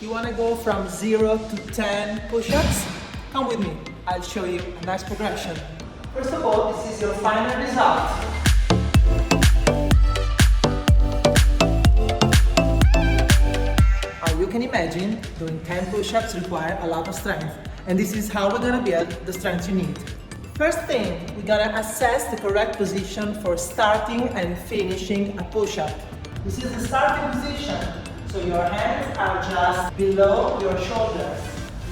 You want to go from 0 to 10 push-ups? Come with me, I'll show you a nice progression. First of all, this is your final result. You can imagine doing 10 push-ups require a lot of strength, and this is how we're gonna build the strength you need. First thing, we're gonna assess the correct position for starting and finishing a push-up. This is the starting position, so your hands are just below your shoulders.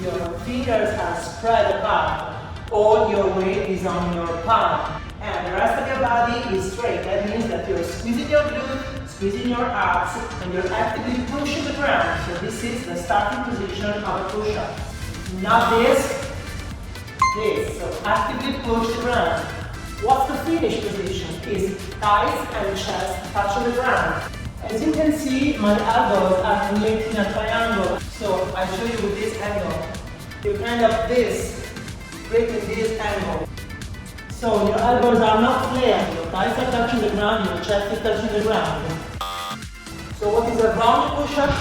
Your fingers are spread apart. All your weight is on your palm, and the rest of your body is straight. That means that you're squeezing your glutes, squeezing your abs, and you're actively pushing the ground. So this is the starting position of a push-up. Not this. So actively push the ground. What's the finish position? Is thighs and chest touching the ground. As you can see, my elbows are creating a triangle. So I show you with this angle. You're kind of creating this angle. So your elbows are not flared, your thighs are touching the ground, your chest is touching the ground. So what is a round push-up?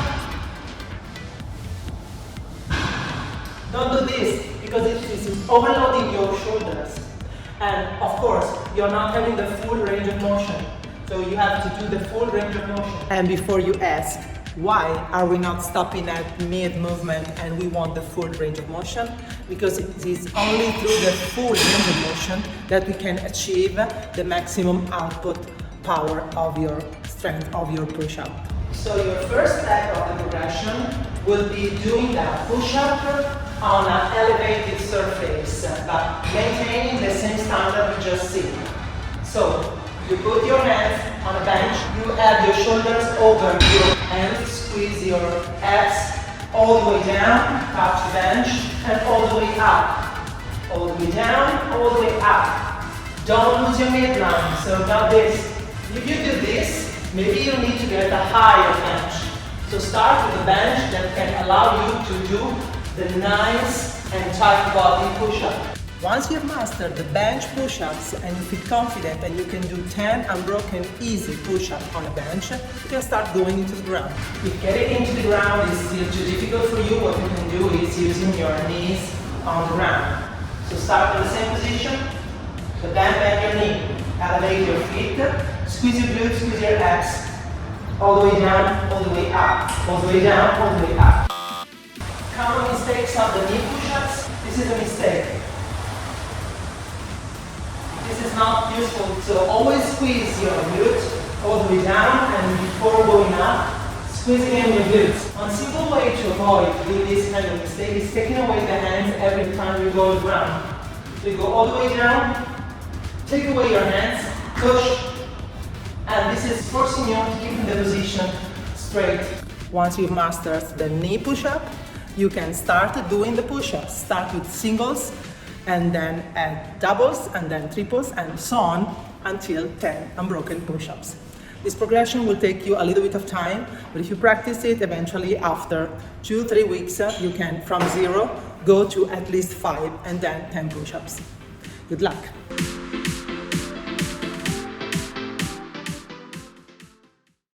Don't do this, because it is overloading your shoulders. And of course, you're not having the full range of motion. So you have to do the full range of motion. And before you ask, why are we not stopping at mid-movement and we want the full range of motion? Because it is only through the full range of motion that we can achieve the maximum output power of your strength of your push-up. So your first step of the progression will be doing that push-up on an elevated surface, but maintaining the same standard we just see. So you put your hands on a bench, you have your shoulders over your hands, squeeze your abs all the way down, touch the bench, and all the way up. All the way down, all the way up. Don't lose your midline, so not this. If you do this, maybe you need to get a higher bench. So start with a bench that can allow you to do the nice and tight body push-up. Once you've mastered the bench push-ups and you feel confident and you can do 10 unbroken easy push-ups on a bench, you can start going into the ground. If getting into the ground is still too difficult for you, what you can do is using your knees on the ground. So start in the same position, but then bend your knee. Elevate your feet, squeeze your glutes, squeeze your abs. All the way down, all the way up. All the way down, all the way up. Common mistakes of the knee push-ups. This is a mistake. This is not useful, so always squeeze your glutes all the way down, and before going up, squeezing in your glutes. One simple way to avoid doing this kind of mistake is taking away the hands every time you go to the ground. So you go all the way down, take away your hands, push, and this is forcing you to keep the position straight. Once you've mastered the knee push-up, you can start doing the push-ups. Start with singles, and then add doubles, and then triples, and so on until 10 unbroken push-ups. This progression will take you a little bit of time, but if you practice it, eventually after 2-3 weeks, you can from 0 go to at least 5 and then 10 push-ups. Good luck!